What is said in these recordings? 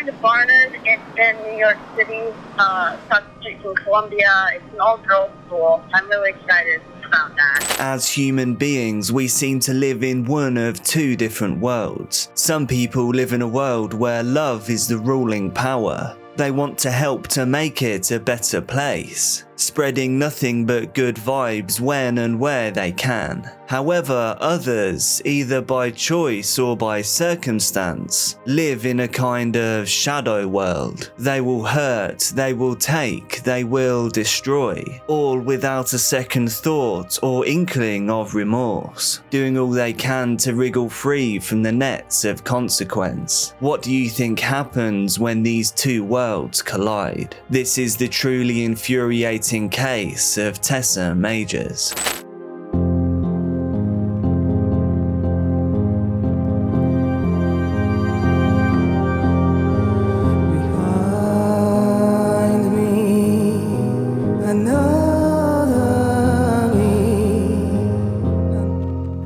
to Barnard. It's in New York City, across the street from Columbia. It's an all-girls school. I'm really excited about that. As human beings, we seem to live in one of two different worlds. Some people live in a world where love is the ruling power. They want to help to make it a better place, spreading nothing but good vibes when and where they can. However, others, either by choice or by circumstance, live in a kind of shadow world. They will hurt, they will take, they will destroy, all without a second thought or inkling of remorse, doing all they can to wriggle free from the nets of consequence. What do you think happens when these two worlds collide? This is the truly infuriating case of Tessa Majors.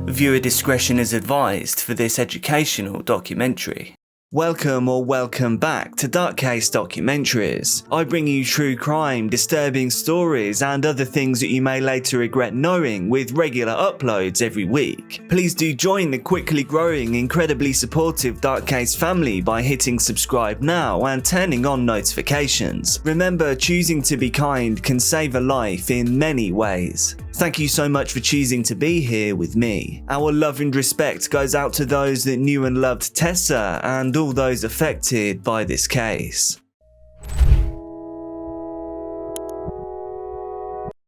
Viewer discretion is advised for this educational documentary. Welcome or welcome back to CASE Documentaries. I bring you true crime, disturbing stories and other things that you may later regret knowing with regular uploads every week. Please do join the quickly growing, incredibly supportive CASE family by hitting subscribe now and turning on notifications. Remember, choosing to be kind can save a life in many ways. Thank you so much for choosing to be here with me. Our love and respect goes out to those that knew and loved Tessa and all those affected by this case.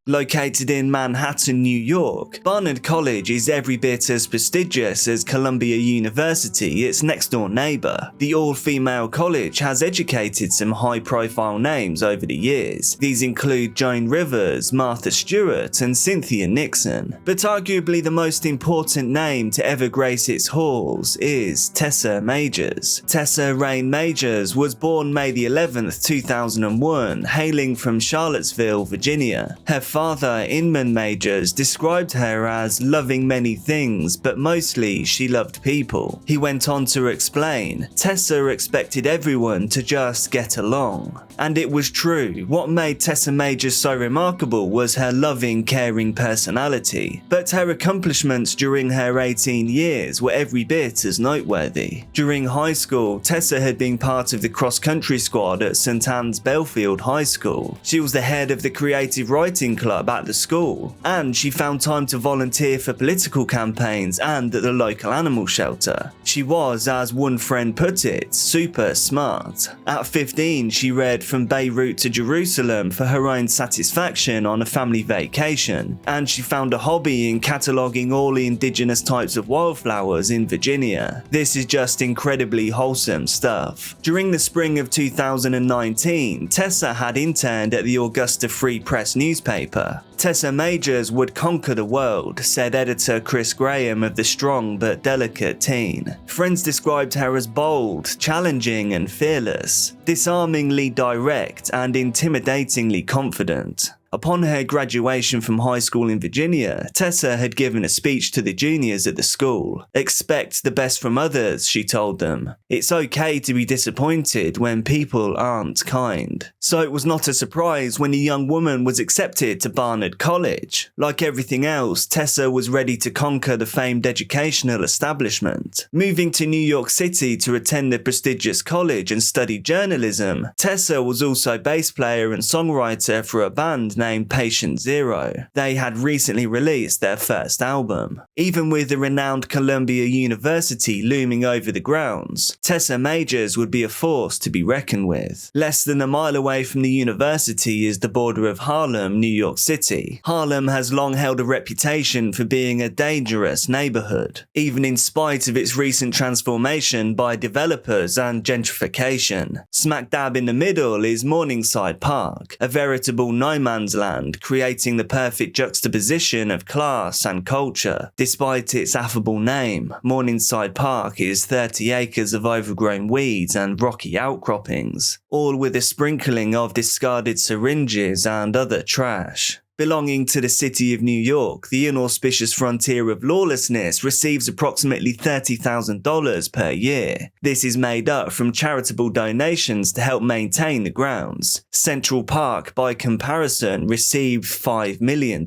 Located in Manhattan, New York, Barnard College is every bit as prestigious as Columbia University, its next-door neighbour. The all-female college has educated some high-profile names over the years. These include Joan Rivers, Martha Stewart, and Cynthia Nixon. But arguably the most important name to ever grace its halls is Tessa Majors. Tessa Rain Majors was born May the 11th, 2001, hailing from Charlottesville, Virginia. Her father, Inman Majors, described her as loving many things, but mostly she loved people. He went on to explain, Tessa expected everyone to just get along. And it was true. What made Tessa Majors so remarkable was her loving, caring personality. But her accomplishments during her 18 years were every bit as noteworthy. During high school, Tessa had been part of the cross-country squad at St. Anne's Belfield High School. She was the head of the creative writing club at the school, and she found time to volunteer for political campaigns and at the local animal shelter. She was, as one friend put it, super smart. At 15, she read From Beirut to Jerusalem for her own satisfaction on a family vacation, and she found a hobby in cataloguing all the indigenous types of wildflowers in Virginia. This is just incredibly wholesome stuff. During the spring of 2019, Tessa had interned at the Augusta Free Press newspaper. Tessa Majors would conquer the world, said editor Chris Graham of the strong but delicate teen. Friends described her as bold, challenging and fearless, disarmingly direct and intimidatingly confident. Upon her graduation from high school in Virginia, Tessa had given a speech to the juniors at the school. Expect the best from others, she told them. It's okay to be disappointed when people aren't kind. So it was not a surprise when the young woman was accepted to Barnard College. Like everything else, Tessa was ready to conquer the famed educational establishment. Moving to New York City to attend the prestigious college and study journalism, Tessa was also bass player and songwriter for a band named Patient Zero. They had recently released their first album. Even with the renowned Columbia University looming over the grounds, Tessa Majors would be a force to be reckoned with. Less than a mile away from the university is the border of Harlem, New York City. Harlem has long held a reputation for being a dangerous neighborhood, even in spite of its recent transformation by developers and gentrification. Smack dab in the middle is Morningside Park, a veritable no man's land, creating the perfect juxtaposition of class and culture. Despite its affable name, Morningside Park is 30 acres of overgrown weeds and rocky outcroppings, all with a sprinkling of discarded syringes and other trash. Belonging to the city of New York, the inauspicious frontier of lawlessness receives approximately $30,000 per year. This is made up from charitable donations to help maintain the grounds. Central Park, by comparison, received $5 million.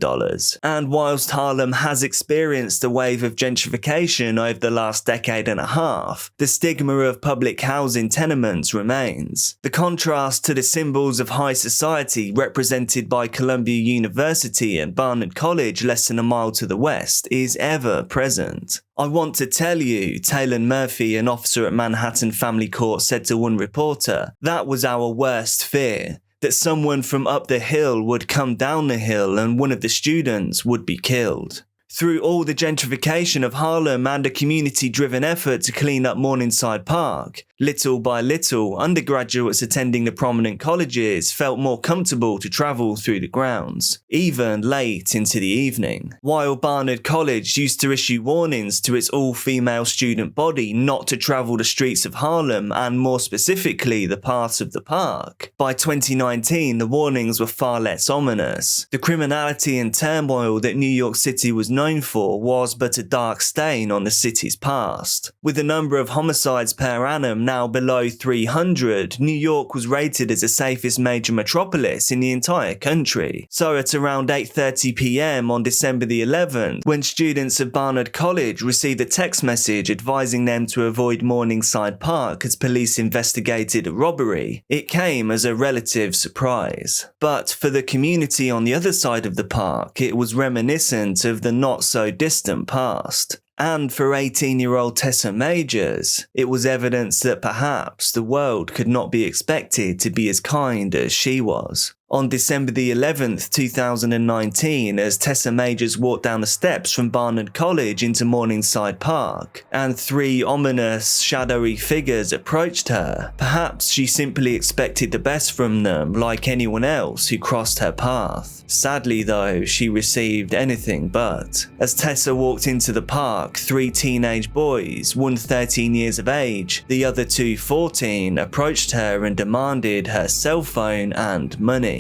And whilst Harlem has experienced a wave of gentrification over the last decade and a half, the stigma of public housing tenements remains. The contrast to the symbols of high society represented by Columbia University and Barnard College less than a mile to the west is ever present. I want to tell you, Taylor Murphy, an officer at Manhattan Family Court, said to one reporter, that was our worst fear, that someone from up the hill would come down the hill and one of the students would be killed. Through all the gentrification of Harlem and a community-driven effort to clean up Morningside Park, little by little, undergraduates attending the prominent colleges felt more comfortable to travel through the grounds, even late into the evening. While Barnard College used to issue warnings to its all-female student body not to travel the streets of Harlem and more specifically the paths of the park, by 2019 the warnings were far less ominous. The criminality and turmoil that New York City was known for was but a dark stain on the city's past. With the number of homicides per annum now below 300, New York was rated as the safest major metropolis in the entire country. So at around 8:30 p.m. on December the 11th, when students of Barnard College received a text message advising them to avoid Morningside Park as police investigated a robbery, it came as a relative surprise. But for the community on the other side of the park, it was reminiscent of the not-so-distant past. And for 18-year-old Tessa Majors, it was evidence that perhaps the world could not be expected to be as kind as she was. On December the 11th, 2019, as Tessa Majors walked down the steps from Barnard College into Morningside Park, and three ominous, shadowy figures approached her, perhaps she simply expected the best from them like anyone else who crossed her path. Sadly though, she received anything but. As Tessa walked into the park, three teenage boys, one 13 years of age, the other two 14, approached her and demanded her cell phone and money.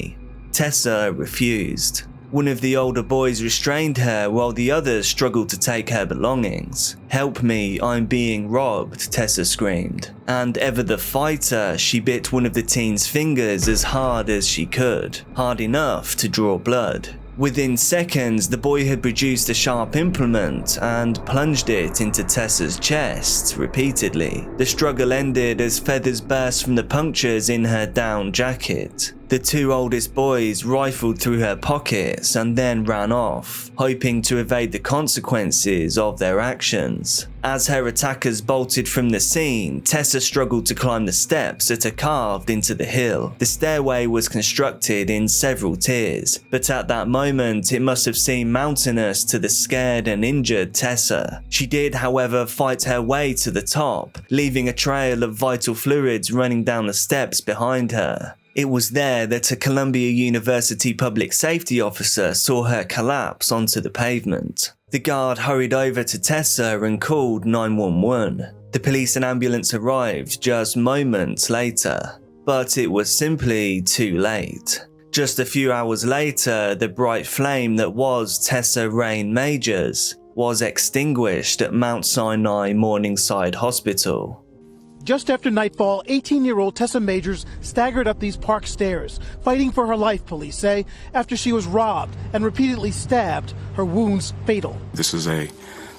Tessa refused. One of the older boys restrained her while the others struggled to take her belongings. "Help me, I'm being robbed," Tessa screamed. And ever the fighter, she bit one of the teen's fingers as hard as she could, hard enough to draw blood. Within seconds, the boy had produced a sharp implement and plunged it into Tessa's chest repeatedly. The struggle ended as feathers burst from the punctures in her down jacket. The two oldest boys rifled through her pockets and then ran off, hoping to evade the consequences of their actions. As her attackers bolted from the scene, Tessa struggled to climb the steps that are carved into the hill. The stairway was constructed in several tiers, but at that moment it must have seemed mountainous to the scared and injured Tessa. She did, however, fight her way to the top, leaving a trail of vital fluids running down the steps behind her. It was there that a Columbia University public safety officer saw her collapse onto the pavement. The guard hurried over to Tessa and called 911. The police and ambulance arrived just moments later, but it was simply too late. Just a few hours later, the bright flame that was Tessa Rain Majors was extinguished at Mount Sinai Morningside Hospital. Just after nightfall, 18-year-old Tessa Majors staggered up these park stairs, fighting for her life, police say, after she was robbed and repeatedly stabbed, her wounds fatal. This is a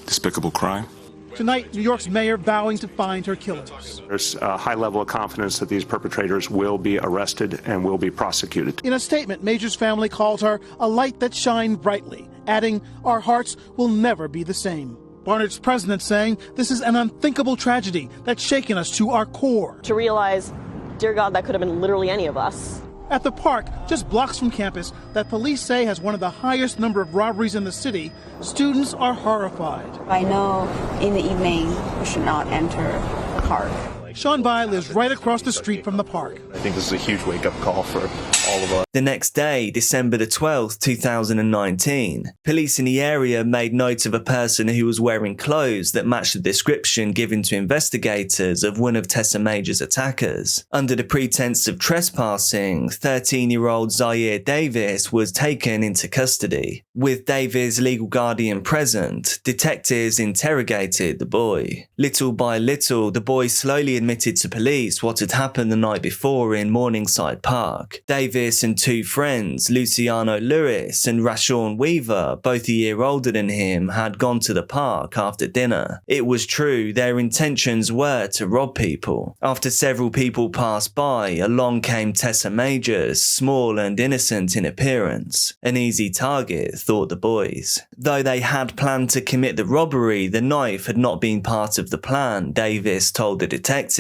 despicable crime. Tonight, New York's mayor vowing to find her killers. There's a high level of confidence that these perpetrators will be arrested and will be prosecuted. In a statement, Majors' family called her a light that shined brightly, adding, "Our hearts will never be the same." Barnard's president saying this is an unthinkable tragedy that's shaken us to our core. To realize, dear God, that could have been literally any of us. At the park, just blocks from campus, that police say has one of the highest number of robberies in the city, students are horrified. I know in the evening we should not enter the park. Sean Bai lives right across the street from the park. I think this is a huge wake-up call for all of us. The next day, December the 12th, 2019, police in the area made note of a person who was wearing clothes that matched the description given to investigators of one of Tessa Majors' attackers. Under the pretense of trespassing, 13-year-old Zaire Davis was taken into custody. With Davis' legal guardian present, detectives interrogated the boy. Little by little, the boy slowly admitted to police what had happened the night before in Morningside Park. Davis and two friends, Luciano Lewis and Rashawn Weaver, both a year older than him, had gone to the park after dinner. It was true, their intentions were to rob people. After several people passed by, along came Tessa Majors, small and innocent in appearance. An easy target, thought the boys. Though they had planned to commit the robbery, the knife had not been part of the plan, Davis told the detectives.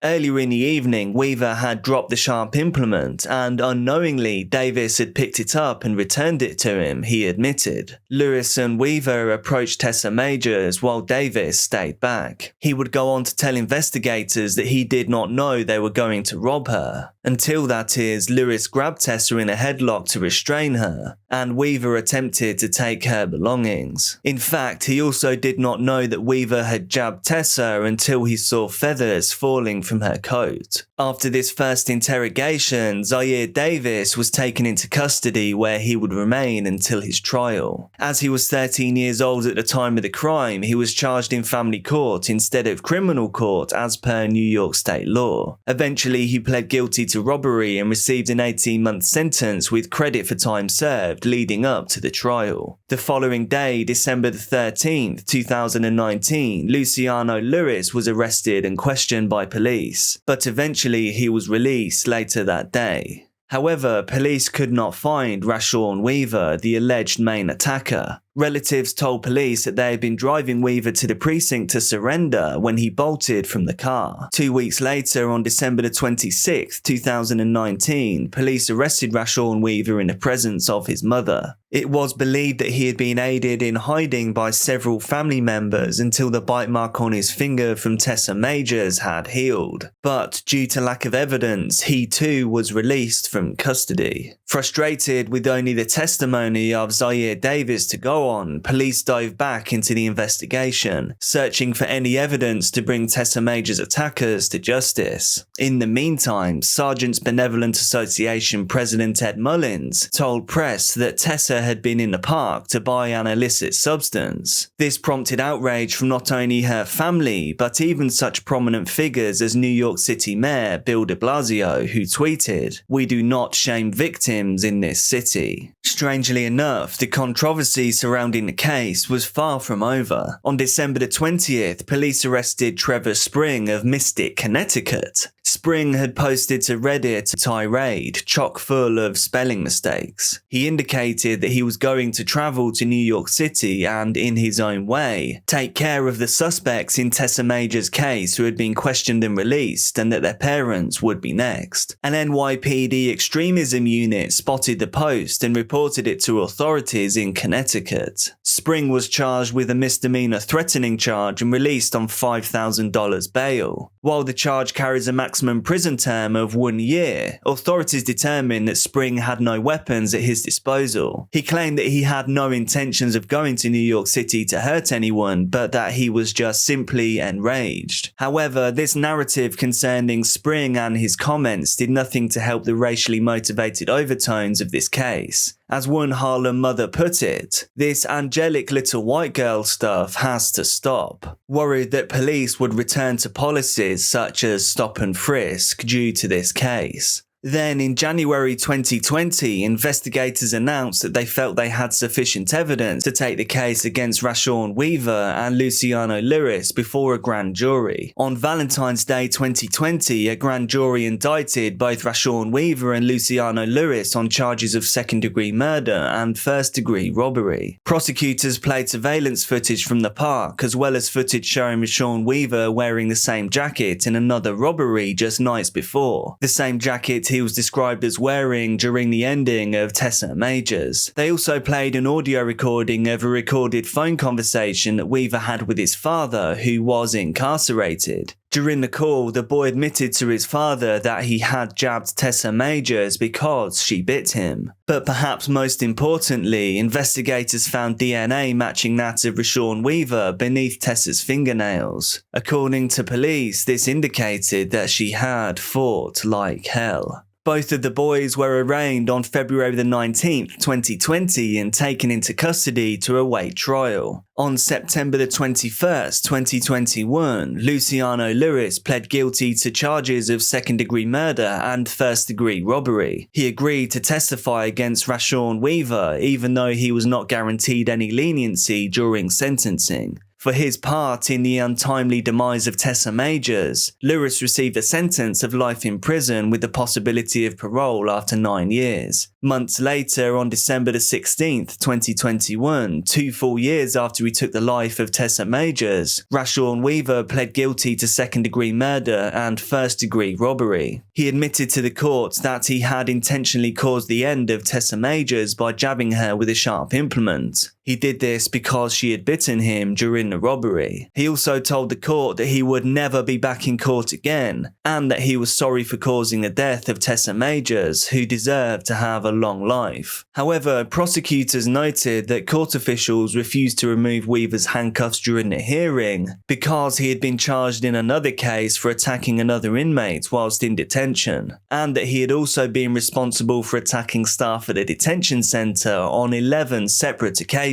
Earlier in the evening, Weaver had dropped the sharp implement, and unknowingly, Davis had picked it up and returned it to him, he admitted. Lewis and Weaver approached Tessa Majors while Davis stayed back. He would go on to tell investigators that he did not know they were going to rob her. Until, that is, Lewis grabbed Tessa in a headlock to restrain her, and Weaver attempted to take her belongings. In fact, he also did not know that Weaver had jabbed Tessa until he saw feathers falling from her coat. After this first interrogation, Zaire Davis was taken into custody where he would remain until his trial. As he was 13 years old at the time of the crime, he was charged in family court instead of criminal court as per New York state law. Eventually, he pled guilty to robbery and received an 18-month sentence with credit for time served leading up to the trial. The following day, December the 13th, 2019, Luciano Lewis was arrested and questioned by police, but eventually he was released later that day. However, police could not find Rashawn Weaver, the alleged main attacker. Relatives told police that they had been driving Weaver to the precinct to surrender when he bolted from the car. 2 weeks later, on December the 26th, 2019, police arrested Rashawn Weaver in the presence of his mother. It was believed that he had been aided in hiding by several family members until the bite mark on his finger from Tessa Majors had healed. But due to lack of evidence, he too was released from custody. Frustrated with only the testimony of Zaire Davis to go on, police dove back into the investigation, searching for any evidence to bring Tessa Majors' attackers to justice. In the meantime, Sergeants Benevolent Association President Ed Mullins told press that Tessa had been in the park to buy an illicit substance. This prompted outrage from not only her family, but even such prominent figures as New York City Mayor Bill de Blasio, who tweeted, "We do not shame victims in this city." Strangely enough, the controversy surrounding the case was far from over. On December the 20th, police arrested Trevor Spring of Mystic, Connecticut. Spring had posted to Reddit a tirade chock full of spelling mistakes. He indicated that he was going to travel to New York City and, in his own way, take care of the suspects in Tessa Majors' case who had been questioned and released, and that their parents would be next. An NYPD extremism unit spotted the post and reported it to authorities in Connecticut. Spring was charged with a misdemeanor threatening charge and released on $5,000 bail. While the charge carries a maximum prison term of 1 year, authorities determined that Spring had no weapons at his disposal. He claimed that he had no intentions of going to New York City to hurt anyone, but that he was just simply enraged. However, this narrative concerning Spring and his comments did nothing to help the racially motivated overtones of this case. As one Harlem mother put it, this angelic little white girl stuff has to stop. Worried that police would return to policies such as stop and frisk due to this case. Then, in January 2020, investigators announced that they felt they had sufficient evidence to take the case against Rashawn Weaver and Luciano Lewis before a grand jury. On Valentine's Day 2020, a grand jury indicted both Rashawn Weaver and Luciano Lewis on charges of second-degree murder and first-degree robbery. Prosecutors played surveillance footage from the park, as well as footage showing Rashawn Weaver wearing the same jacket in another robbery just nights before. The same jacket he was described as wearing during the ending of Tessa Majors. They also played an audio recording of a recorded phone conversation that Weaver had with his father, who was incarcerated. During the call, the boy admitted to his father that he had jabbed Tessa Majors because she bit him. But perhaps most importantly, investigators found DNA matching that of Rashawn Weaver beneath Tessa's fingernails. According to police, this indicated that she had fought like hell. Both of the boys were arraigned on February the 19th, 2020 and taken into custody to await trial. On September the 21st, 2021, Luciano Lewis pled guilty to charges of second-degree murder and first-degree robbery. He agreed to testify against Rashawn Weaver even though he was not guaranteed any leniency during sentencing. For his part in the untimely demise of Tessa Majors, Lewis received a sentence of life in prison with the possibility of parole after 9 years. Months later, on December the 16th, 2021, 2 full years after he took the life of Tessa Majors, Rashawn Weaver pled guilty to second-degree murder and first-degree robbery. He admitted to the court that he had intentionally caused the end of Tessa Majors by jabbing her with a sharp implement. He did this because she had bitten him during the robbery. He also told the court that he would never be back in court again, and that he was sorry for causing the death of Tessa Majors, who deserved to have a long life. However, prosecutors noted that court officials refused to remove Weaver's handcuffs during the hearing because he had been charged in another case for attacking another inmate whilst in detention, and that he had also been responsible for attacking staff at a detention centre on 11 separate occasions.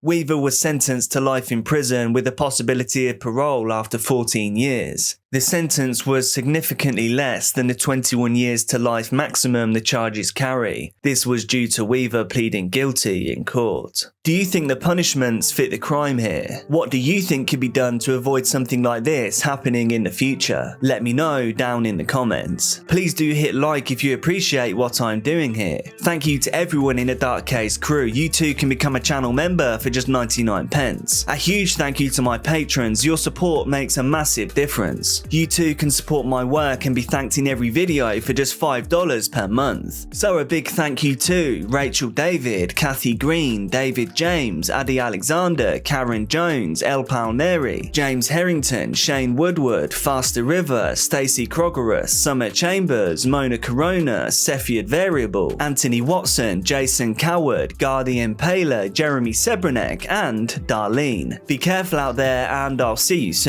Weaver was sentenced to life in prison with the possibility of parole after 14 years. The sentence was significantly less than the 21 years to life maximum the charges carry. This was due to Weaver pleading guilty in court. Do you think the punishments fit the crime here? What do you think could be done to avoid something like this happening in the future? Let me know down in the comments. Please do hit like if you appreciate what I'm doing here. Thank you to everyone in the Dark Case crew. You too can become a channel member for just 99 pence. A huge thank you to my patrons. Your support makes a massive difference. You too can support my work and be thanked in every video for just $5 per month. So a big thank you to Rachel David, Kathy Green, David James, Adi Alexander, Karen Jones, El Palmieri, James Harrington, Shane Woodward, Faster River, Stacey Krogerus, Summer Chambers, Mona Corona, Cepheid Variable, Anthony Watson, Jason Coward, Guardian Paler, Jeremy Sebranek, and Darlene. Be careful out there and I'll see you soon.